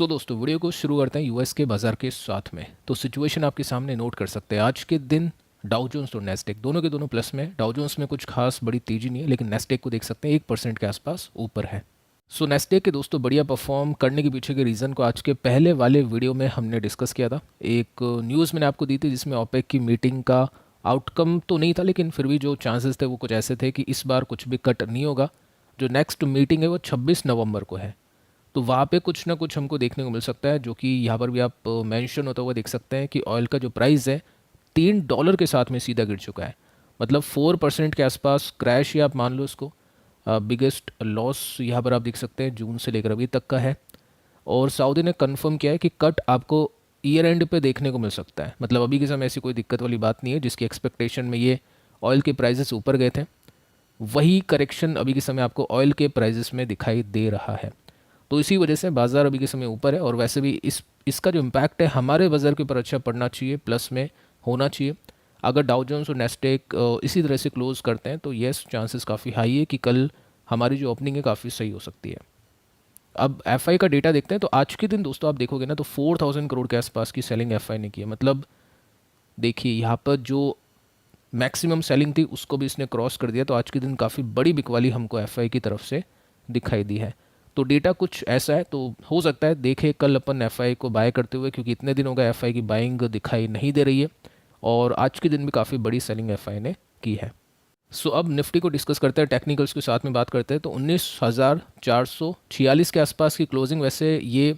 दोस्तों वीडियो को शुरू करते हैं यूएस के बाज़ार के साथ में। तो सिचुएशन आपके सामने नोट कर सकते हैं। आज के दिन डाउ जोन्स और नेस्डेक दोनों के दोनों प्लस में। डाउ जोन्स में कुछ खास बड़ी तेज़ी नहीं है, लेकिन नेस्डेक को देख सकते हैं 1% के आसपास ऊपर है। नेस्डेक के दोस्तों बढ़िया परफॉर्म करने के पीछे के रीज़न को आज के पहले वाले वीडियो में हमने डिस्कस किया था। एक न्यूज़ मैंने आपको दी थी जिसमें ओपेक की मीटिंग का आउटकम तो नहीं था, लेकिन फिर भी जो चांसेस थे वो कुछ ऐसे थे कि इस बार कुछ भी कट नहीं होगा। जो नेक्स्ट मीटिंग है वो 26 नवंबर को है, तो वहाँ पे कुछ ना कुछ हमको देखने को मिल सकता है, जो कि यहाँ पर भी आप मेंशन होता हुआ देख सकते हैं कि ऑयल का जो प्राइस है $3 के साथ में सीधा गिर चुका है। मतलब 4% के आसपास क्रैश ही आप मान लो इसको। बिगेस्ट लॉस यहाँ पर आप देख सकते हैं जून से लेकर अभी तक का है। और सऊदी ने कंफर्म किया है कि कट आपको ईयर एंड पे देखने को मिल सकता है। मतलब अभी के समय ऐसी कोई दिक्कत वाली बात नहीं है। जिसकी एक्सपेक्टेशन में ये ऑयल के प्राइजेस ऊपर गए थे, वही करेक्शन अभी के समय आपको ऑयल के प्राइजेस में दिखाई दे रहा है। तो इसी वजह से बाज़ार अभी के समय ऊपर है। और वैसे भी इसका जो इम्पैक्ट है हमारे बाज़ार के ऊपर अच्छा पड़ना चाहिए, प्लस में होना चाहिए। अगर डाउ जोन्स और नेस्डेक इसी तरह से क्लोज करते हैं तो येस, चांसेस काफ़ी हाई है कि कल हमारी जो ओपनिंग है काफ़ी सही हो सकती है। अब एफआई का डेटा देखते हैं। तो आज के दिन दोस्तों आप देखोगे ना, तो 4000 करोड़ के आसपास की सेलिंग एफआई ने की है। मतलब देखिए यहाँ पर जो मैक्सिमम सेलिंग थी उसको भी इसने क्रॉस कर दिया। तो आज के दिन काफ़ी बड़ी बिकवाली हमको एफआई की तरफ से दिखाई दी है। तो डेटा कुछ ऐसा है, तो हो सकता है देखे कल अपन एफआई को बाय करते हुए, क्योंकि इतने दिन हो गए एफआई की बाइंग दिखाई नहीं दे रही है। और आज के दिन भी काफ़ी बड़ी सेलिंग एफआई ने की है। अब निफ्टी को डिस्कस करते हैं, टेक्निकल्स के साथ में बात करते हैं। तो 19,446 के आसपास की क्लोजिंग वैसे ये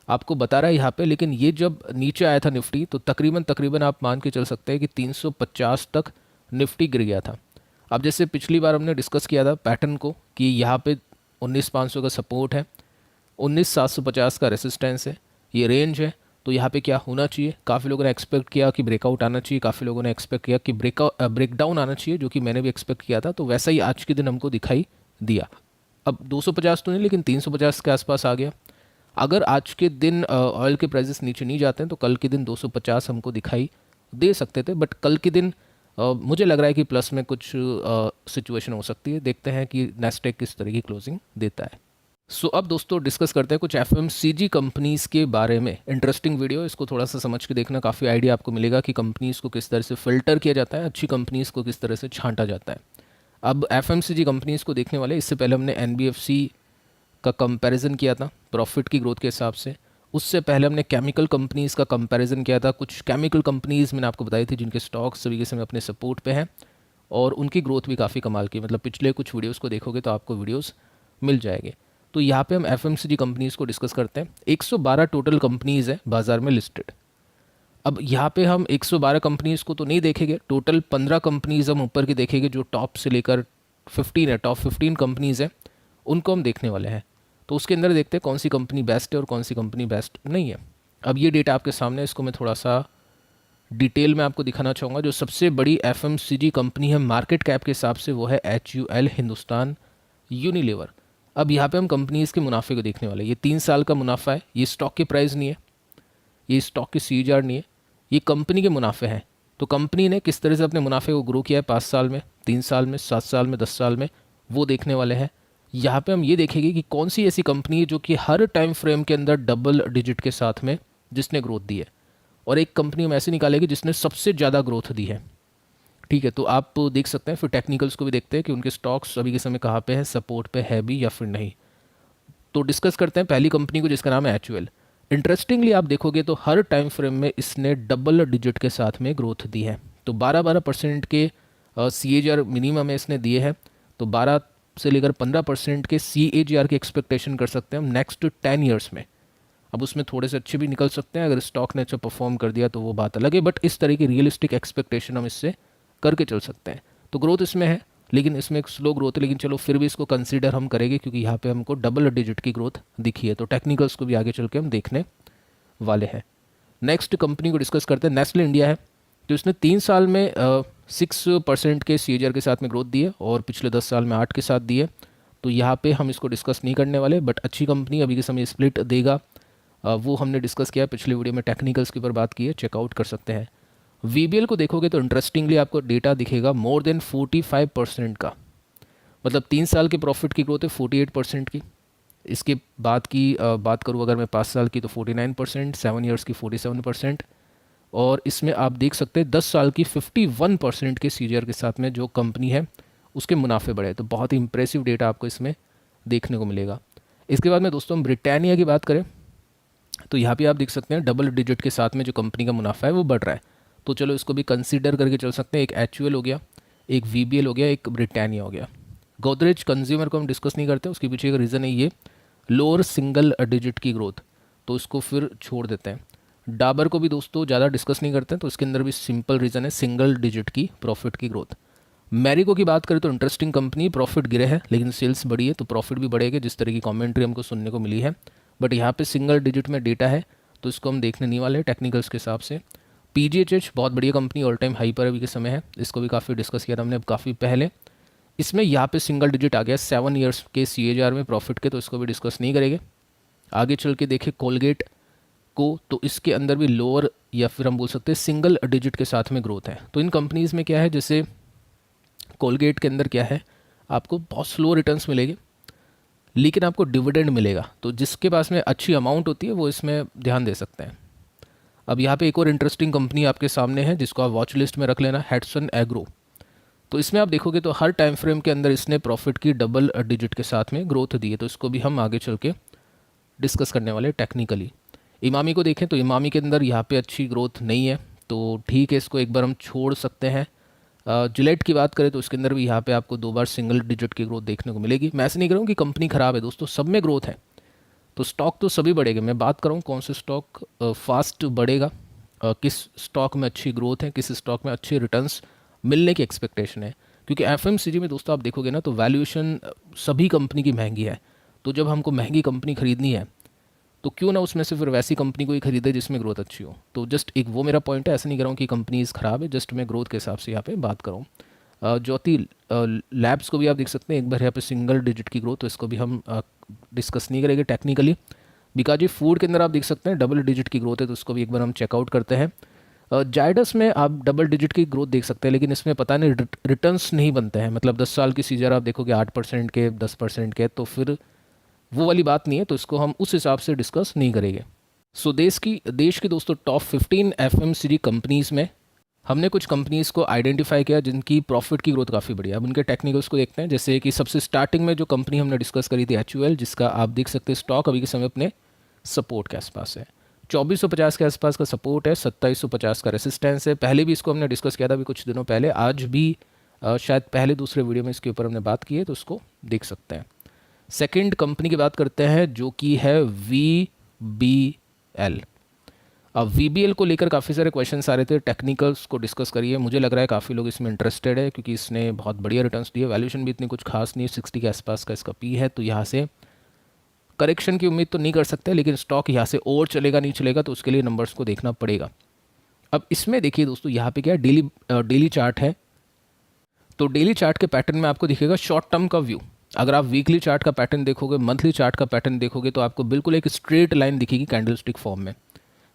आपको बता रहा है यहाँ पे, लेकिन ये जब नीचे आया था निफ्टी तो तकरीबन आप मान के चल सकते हैं कि 350 तक निफ्टी गिर गया था। अब जैसे पिछली बार हमने डिस्कस किया था पैटर्न को कि यहाँ पे 19,500 का सपोर्ट है, 19,750 का रेसिस्टेंस है, ये रेंज है। तो यहाँ पे क्या होना चाहिए, काफ़ी लोगों ने एक्सपेक्ट किया कि ब्रेकआउट आना चाहिए, काफ़ी लोगों ने एक्सपेक्ट किया कि ब्रेकडाउन आना चाहिए, जो कि मैंने भी एक्सपेक्ट किया था। तो वैसा ही आज के दिन हमको दिखाई दिया। अब 250 तो नहीं, लेकिन 350 के आसपास आ गया। अगर आज के दिन ऑयल के प्राइसेस नीचे नहीं जाते हैं तो कल के दिन 250 हमको दिखाई दे सकते थे। बट कल के दिन मुझे लग रहा है कि प्लस में कुछ सिचुएशन हो सकती है। देखते हैं कि नेस्डेक किस तरह की क्लोजिंग देता है। अब दोस्तों डिस्कस करते हैं कुछ एफएमसीजी कंपनीज़ के बारे में। इंटरेस्टिंग वीडियो, इसको थोड़ा सा समझ के देखना, काफ़ी आइडिया आपको मिलेगा कि कंपनीज़ को किस तरह से फ़िल्टर किया जाता है, अच्छी कंपनीज़ को किस तरह से छांटा जाता है। अब एफएमसीजी कंपनीज़ को देखने वाले, इससे पहले हमने एनबीएफसी का कंपैरिजन किया था प्रॉफिट की ग्रोथ के हिसाब से। उससे पहले हमने केमिकल कंपनीज़ का कंपैरिजन किया था। कुछ केमिकल कंपनीज़ मैंने आपको बताई थी जिनके स्टॉक्स सभी के समय अपने सपोर्ट पे हैं और उनकी ग्रोथ भी काफ़ी कमाल की। मतलब पिछले कुछ वीडियोस को देखोगे तो आपको वीडियोस मिल जाएंगे। तो यहाँ पे हम एफएमसीजी कंपनीज़ को डिस्कस करते हैं। 112 टोटल कंपनीज़ है बाज़ार में लिस्टेड। अब यहाँ पे हम 112 कंपनीज़ को तो नहीं देखेंगे, टोटल 15 कंपनीज़ हम ऊपर की देखेंगे जो टॉप से लेकर 15 है, टॉप 15 कंपनीज़ है, उनको हम देखने वाले हैं। तो उसके अंदर देखते हैं कौन सी कंपनी बेस्ट है और कौन सी कंपनी बेस्ट नहीं है। अब ये डेटा आपके सामने है, इसको मैं थोड़ा सा डिटेल में आपको दिखाना चाहूँगा। जो सबसे बड़ी एफएमसीजी कंपनी है मार्केट कैप के हिसाब से वो है HUL, हिंदुस्तान यूनिलीवर। अब यहाँ पे हम कंपनीज़ के मुनाफे को देखने वाले हैं। ये 3 साल का मुनाफा है, ये स्टॉक के प्राइस नहीं है, ये स्टॉक के CAGR नहीं है, ये कंपनी के मुनाफे हैं। तो कंपनी ने किस तरह से अपने मुनाफे को ग्रो किया है 5 साल में, 3 साल में, 7 साल में, 10 साल में, वो देखने वाले हैं। यहाँ पे हम ये देखेंगे कि कौन सी ऐसी कंपनी है जो कि हर टाइम फ्रेम के अंदर डबल डिजिट के साथ में जिसने ग्रोथ दी है, और एक कंपनी हम ऐसे निकालेंगे जिसने सबसे ज़्यादा ग्रोथ दी है। ठीक है, तो आप देख सकते हैं। फिर टेक्निकल्स को भी देखते हैं कि उनके स्टॉक्स अभी के समय कहाँ पे है, सपोर्ट पे है भी या फिर नहीं। तो डिस्कस करते हैं पहली कंपनी को जिसका नाम है HUL। इंटरेस्टिंगली आप देखोगे तो हर टाइम फ्रेम में इसने डबल डिजिट के साथ में ग्रोथ दी है। तो 12% के CAGR मिनिमम है इसने दिए हैं। तो 12 से लेकर 15% के CAGR की एक्सपेक्टेशन कर सकते हैं हम नेक्स्ट 10 ईयर्स में। अब उसमें थोड़े से अच्छे भी निकल सकते हैं, अगर स्टॉक ने अच्छा परफॉर्म कर दिया तो वो बात अलग है, बट इस तरह की रियलिस्टिक एक्सपेक्टेशन हम इससे करके चल सकते हैं। तो ग्रोथ इसमें है, लेकिन इसमें एक स्लो ग्रोथ है, लेकिन चलो फिर भी इसको कंसीडर हम करेंगे क्योंकि यहाँ पे हमको डबल डिजिट की ग्रोथ दिखी है। तो टेक्निकल्स को भी आगे चल के हम देखने वाले हैं। नेक्स्ट कंपनी को डिस्कस करते हैं, नेस्ले इंडिया है। तो इसने 3 साल में 6% के CAGR के साथ में ग्रोथ दी है और पिछले 10 साल में 8 के साथ दी है। तो यहाँ पे हम इसको डिस्कस नहीं करने वाले, बट अच्छी कंपनी, अभी के समय स्प्लिट देगा, वो हमने डिस्कस किया पिछले वीडियो में, टेक्निकल्स के ऊपर बात की है, चेकआउट कर सकते हैं। VBL को देखोगे तो इंटरेस्टिंगली आपको डेटा दिखेगा मोर देन 45% का। मतलब 3 साल के प्रॉफिट की ग्रोथ है 48% की, इसके बात करूँ अगर मैं 5 साल की तो 49%, 7 ईयर्स की 47%, और इसमें आप देख सकते हैं 10 साल की 51% के सीजीआर के साथ में जो कंपनी है उसके मुनाफे बढ़े। तो बहुत ही इंप्रेसिव डेटा आपको इसमें देखने को मिलेगा। इसके बाद में दोस्तों हम ब्रिटानिया की बात करें तो यहाँ पे आप देख सकते हैं डबल डिजिट के साथ में जो कंपनी का मुनाफा है वो बढ़ रहा है। तो चलो इसको भी कंसीडर करके चल सकते हैं। एक एचयूएल हो गया, एक वीबीएल हो गया, एक ब्रिटानिया हो गया। गोदरेज कंज्यूमर को हम डिस्कस नहीं करते, उसके पीछे एक रीज़न है ये लोअर सिंगल डिजिट की ग्रोथ, तो इसको फिर छोड़ देते हैं। डाबर को भी दोस्तों ज़्यादा डिस्कस नहीं करते हैं, तो इसके अंदर भी सिंपल रीज़न है सिंगल डिजिट की प्रॉफिट की ग्रोथ। मैरिको की बात करें तो इंटरेस्टिंग कंपनी, प्रॉफिट गिरे है लेकिन सेल्स बढ़ी है, तो प्रॉफिट भी बढ़ेगा जिस तरह की कमेंट्री हमको सुनने को मिली है। बट यहाँ पे सिंगल डिजिट में डेटा है तो इसको हम देखने नहीं वाले टेक्निकल्स के हिसाब से। पीजीएचएच बहुत बढ़िया कंपनी, ऑल टाइम हाई पर अभी के समय है, इसको भी काफ़ी डिस्कस किया था हमने अब काफ़ी पहले। इसमें यहाँ पे सिंगल डिजिट आ गया 7 ईयर्स के सीएजीआर में प्रॉफिट के, तो इसको भी डिस्कस नहीं करेंगे। आगे चल के देखें कोलगेट को, तो इसके अंदर भी लोअर या फिर हम बोल सकते हैं सिंगल डिजिट के साथ में ग्रोथ है। तो इन कंपनीज़ में क्या है, जैसे कोलगेट के अंदर क्या है, आपको बहुत स्लो रिटर्न्स मिलेंगे लेकिन आपको डिविडेंड मिलेगा, तो जिसके पास में अच्छी अमाउंट होती है वो इसमें ध्यान दे सकते हैं। अब यहाँ पे एक और इंटरेस्टिंग कंपनी आपके सामने है जिसको आप वॉच लिस्ट में रख लेना, हैट्सन एग्रो। तो इसमें आप देखोगे तो हर टाइम फ्रेम के अंदर इसने प्रॉफिट की डबल डिजिट के साथ में ग्रोथ दी है, तो इसको भी हम आगे चल के डिस्कस करने वाले टेक्निकली। इमामी को देखें तो इमामी के अंदर यहाँ पे अच्छी ग्रोथ नहीं है, तो ठीक है इसको एक बार हम छोड़ सकते हैं। जिलेट की बात करें तो उसके अंदर भी यहाँ पे आपको 2 बार सिंगल डिजिट की ग्रोथ देखने को मिलेगी। मैं ऐसे नहीं करूँ कि कंपनी ख़राब है दोस्तों, सब में ग्रोथ है, तो स्टॉक तो सभी बढ़ेगा। मैं बात कर रहा हूँ कौन से स्टॉक फास्ट बढ़ेगा, किस स्टॉक में अच्छी ग्रोथ है, किस स्टॉक में अच्छे रिटर्न्स मिलने की एक्सपेक्टेशन है। क्योंकि एफएमसीजी में दोस्तों आप देखोगे ना तो वैल्यूएशन सभी कंपनी की महंगी है, तो जब हमको महंगी कंपनी खरीदनी है तो क्यों ना उसमें से फिर वैसी कंपनी को ही खरीदे जिसमें ग्रोथ अच्छी हो। तो जस्ट एक वो मेरा पॉइंट है, ऐसा नहीं कर रहा हूँ कि कंपनीज ख़राब है, जस्ट मैं ग्रोथ के हिसाब से यहाँ पे बात कर रहा हूँ। ज्योति लैब्स को भी आप देख सकते हैं एक बार यहाँ पे सिंगल डिजिट की ग्रोथ, तो इसको भी हम डिस्कस नहीं करेंगे टेक्निकली। बिकाजी फूड के अंदर आप देख सकते हैं डबल डिजिट की ग्रोथ है, तो उसको भी एक बार हम चेकआउट करते हैं। जायडस में आप डबल डिजिट की ग्रोथ देख सकते हैं लेकिन इसमें पता नहीं रिटर्न्स नहीं बनते हैं, मतलब 10 साल की सीजर आप देखोगे 8% के 10% के, तो फिर वो वाली बात नहीं है, तो इसको हम उस हिसाब से डिस्कस नहीं करेंगे। सो देश की दोस्तों टॉप 15 एफएमसीजी कंपनीज़ में हमने कुछ कंपनीज़ को आइडेंटिफाई किया जिनकी प्रॉफिट की ग्रोथ काफ़ी बढ़िया। अब उनके टेक्निकल्स को देखते हैं। जैसे कि सबसे स्टार्टिंग में जो कंपनी हमने डिस्कस करी थी एचयूएल, जिसका आप देख सकते हैं स्टॉक अभी के समय अपने सपोर्ट के आसपास है। 2450 के आसपास का सपोर्ट है, 2750 का रेसिस्टेंस है। पहले भी इसको हमने डिस्कस किया था अभी कुछ दिनों पहले, आज भी शायद पहले दूसरे वीडियो में इसके ऊपर हमने बात की है, तो उसको देख सकते हैं। सेकंड कंपनी की बात करते हैं जो कि है वीबीएल। अब वीबीएल को लेकर काफ़ी सारे क्वेश्चंस आ रहे थे, टेक्निकल्स को डिस्कस करिए। मुझे लग रहा है काफ़ी लोग इसमें इंटरेस्टेड है क्योंकि इसने बहुत बढ़िया रिटर्न्स दिए, वैल्यूएशन भी इतनी कुछ खास नहीं है, 60 के आसपास का इसका पी है, तो यहाँ से करेक्शन की उम्मीद तो नहीं कर सकते, लेकिन स्टॉक यहाँ से और चलेगा नहीं चलेगा तो उसके लिए नंबर्स को देखना पड़ेगा। अब इसमें देखिए दोस्तों यहाँ पे क्या है, डेली चार्ट है, तो डेली चार्ट के पैटर्न में आपको दिखेगा शॉर्ट टर्म का व्यू। अगर आप वीकली चार्ट का पैटर्न देखोगे, मंथली चार्ट का पैटर्न देखोगे, तो आपको बिल्कुल एक स्ट्रेट लाइन दिखेगी कैंडलस्टिक फॉर्म में,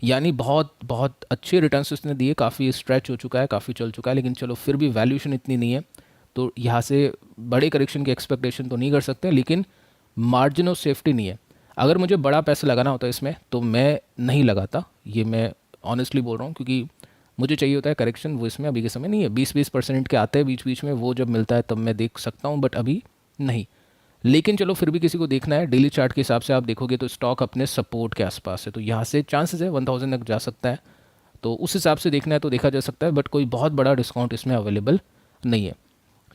यानी बहुत बहुत अच्छे रिटर्न्स उसने दिए, काफ़ी स्ट्रेच हो चुका है, काफ़ी चल चुका है, लेकिन चलो फिर भी वैल्यूएशन इतनी नहीं है, तो यहाँ से बड़े करेक्शन की एक्सपेक्टेशन तो नहीं कर सकते, लेकिन मार्जिन ऑफ सेफ्टी नहीं है। अगर मुझे बड़ा पैसा लगाना होता है इसमें तो मैं नहीं लगाता, ये मैं ऑनेस्टली बोल रहा हूँ, क्योंकि मुझे चाहिए होता है करेक्शन, वो इसमें अभी के समय नहीं है। 20-20% के आते हैं बीच बीच में, वो जब मिलता है तब मैं देख सकता हूँ, बट अभी नहीं। लेकिन चलो फिर भी किसी को देखना है, डेली चार्ट के हिसाब से आप देखोगे तो स्टॉक अपने सपोर्ट के आसपास है, तो यहाँ से चांसेस है 1000 तक जा सकता है, तो उस हिसाब से देखना है तो देखा जा सकता है, बट कोई बहुत बड़ा डिस्काउंट इसमें अवेलेबल नहीं है।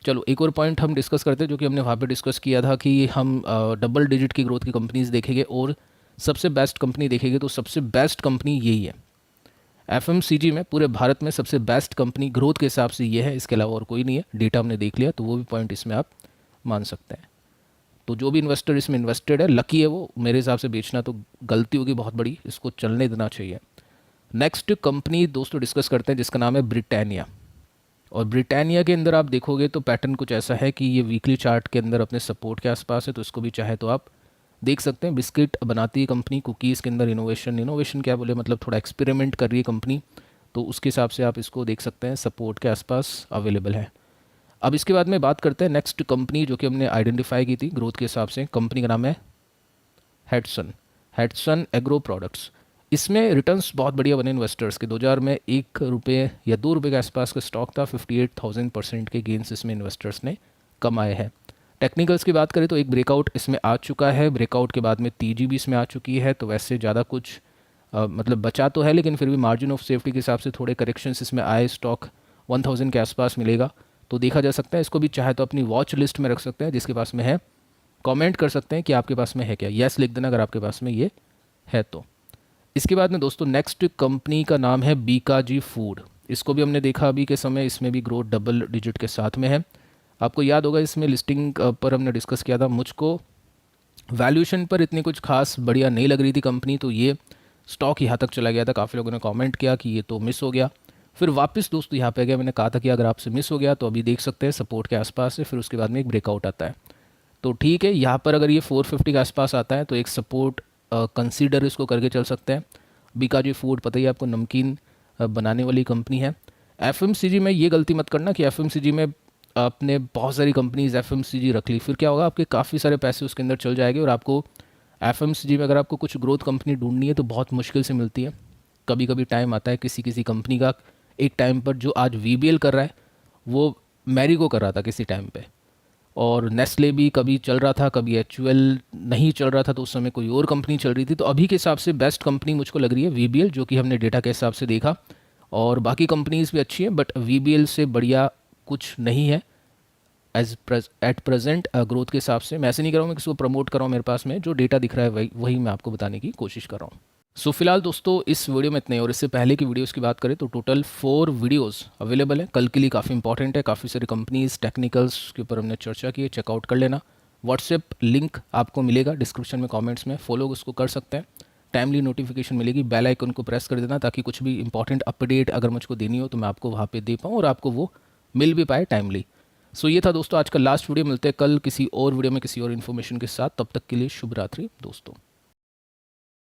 चलो एक और पॉइंट हम डिस्कस करते हैं जो कि हमने वहाँ पे डिस्कस किया था कि हम डबल डिजिट की ग्रोथ की कंपनीज देखेंगे और सबसे बेस्ट कंपनी देखेंगे, तो सबसे बेस्ट कंपनी यही है एफएमसीजी में, पूरे भारत में सबसे बेस्ट कंपनी ग्रोथ के हिसाब से ये है, इसके अलावा और कोई नहीं है। डेटा हमने देख लिया, तो वो भी पॉइंट इसमें आप मान सकते हैं। तो जो भी इन्वेस्टर इसमें इन्वेस्टेड है, लकी है वो, मेरे हिसाब से बेचना तो गलती होगी बहुत बड़ी, इसको चलने देना चाहिए। नेक्स्ट कंपनी दोस्तों डिस्कस करते हैं जिसका नाम है ब्रिटानिया। और ब्रिटानिया के अंदर आप देखोगे तो पैटर्न कुछ ऐसा है कि ये वीकली चार्ट के अंदर अपने सपोर्ट के आसपास है, तो इसको भी चाहे तो आप देख सकते हैं। बिस्किट बनाती है कंपनी, कुकीज़ के अंदर इनोवेशन क्या बोले, मतलब थोड़ा एक्सपेरिमेंट कर रही है कंपनी, तो उसके हिसाब से आप इसको देख सकते हैं, सपोर्ट के आसपास अवेलेबल है। अब इसके बाद में बात करते हैं नेक्स्ट कंपनी जो कि हमने आइडेंटिफाई की थी ग्रोथ के हिसाब से। कंपनी का नाम है हेडसन, हेडसन एग्रो प्रोडक्ट्स। इसमें रिटर्न्स बहुत बढ़िया बने इन्वेस्टर्स के। 2000 में ₹1 या ₹2 के आसपास का स्टॉक था। 58,000% के गेंस इसमें इन्वेस्टर्स ने कमाए हैं। टेक्निकल्स की बात करें तो एक ब्रेकआउट इसमें आ चुका है, ब्रेकआउट के बाद में तेजी भी इसमें आ चुकी है। तो वैसे ज़्यादा कुछ मतलब बचा तो है, लेकिन फिर भी मार्जिन ऑफ सेफ्टी के हिसाब से थोड़े करेक्शंस इसमें आए। स्टॉक 1000 के आसपास मिलेगा तो देखा जा सकता है। इसको भी चाहे तो अपनी वॉच लिस्ट में रख सकते हैं। जिसके पास में है कमेंट कर सकते हैं कि आपके पास में है क्या, यस लिख देना अगर आपके पास में ये है तो। इसके बाद में दोस्तों नेक्स्ट कंपनी का नाम है बीकाजी फूड। इसको भी हमने देखा अभी के समय, इसमें भी ग्रोथ डबल डिजिट के साथ में है। आपको याद होगा इसमें लिस्टिंग पर हमने डिस्कस किया था, मुझको वैल्यूएशन पर इतनी कुछ खास बढ़िया नहीं लग रही थी कंपनी, तो ये स्टॉक यहाँ तक चला गया था। काफ़ी लोगों ने कमेंट किया कि ये तो मिस हो गया, फिर वापस दोस्तों यहाँ पे गया। मैंने कहा था कि अगर आपसे मिस हो गया तो अभी देख सकते हैं सपोर्ट के आसपास है, फिर उसके बाद में एक ब्रेकआउट आता है। तो ठीक है, यहाँ पर अगर ये 450 के आसपास आता है तो एक सपोर्ट कंसीडर इसको करके चल सकते हैं। बीकाजी फूड पता ही आपको, नमकीन बनाने वाली कंपनी है। एफएमसीजी में ये गलती मत करना कि एफएमसीजी में आपने बहुत सारी कंपनीज एफएमसीजी रख ली, फिर क्या होगा आपके काफ़ी सारे पैसे उसके अंदर चल जाएंगे। और आपको एफएमसीजी में अगर आपको कुछ ग्रोथ कंपनी ढूंढनी है तो बहुत मुश्किल से मिलती है। कभी कभी टाइम आता है किसी किसी कंपनी का, एक टाइम पर जो आज वीबीएल कर रहा है वो मैरिको कर रहा था किसी टाइम पे, और नेस्ले भी कभी चल रहा था, कभी एचयूएल नहीं चल रहा था, तो उस समय कोई और कंपनी चल रही थी। तो अभी के हिसाब से बेस्ट कंपनी मुझको लग रही है वीबीएल, जो कि हमने डेटा के हिसाब से देखा। और बाकी कंपनीज भी अच्छी हैं बट वीबीएल से बढ़िया कुछ नहीं है एट प्रेजेंट ग्रोथ के हिसाब से। मैं ऐसे नहीं कर रहा हूँ मैं किसी को प्रमोट कर रहा हूँ, मेरे पास में जो डेटा दिख रहा है वही मैं आपको बताने की कोशिश कर रहा हूँ। सो फिलहाल दोस्तों इस वीडियो में इतने ही। और इससे पहले की वीडियोस की बात करें तो टोटल 4 वीडियोस अवेलेबल हैं कल के लिए। काफ़ी इंपॉर्टेंट है, काफ़ी सारी कंपनीज टेक्निकल्स के ऊपर हमने चर्चा की है, चेकआउट कर लेना। व्हाट्सएप लिंक आपको मिलेगा डिस्क्रिप्शन में, कमेंट्स में, फॉलो उसको कर सकते हैं। टाइमली नोटिफिकेशन मिलेगी, बेल आइकन को प्रेस कर देना ताकि कुछ भी इंपॉर्टेंट अपडेट अगर मुझको देनी हो तो मैं आपको वहाँ पर दे पाऊँ और आपको वो मिल भी पाए टाइमली। सो ये था दोस्तों आज का लास्ट वीडियो। मिलते हैं कल किसी और वीडियो में किसी और इन्फॉर्मेशन के साथ। तब तक के लिए शुभ रात्रि दोस्तों।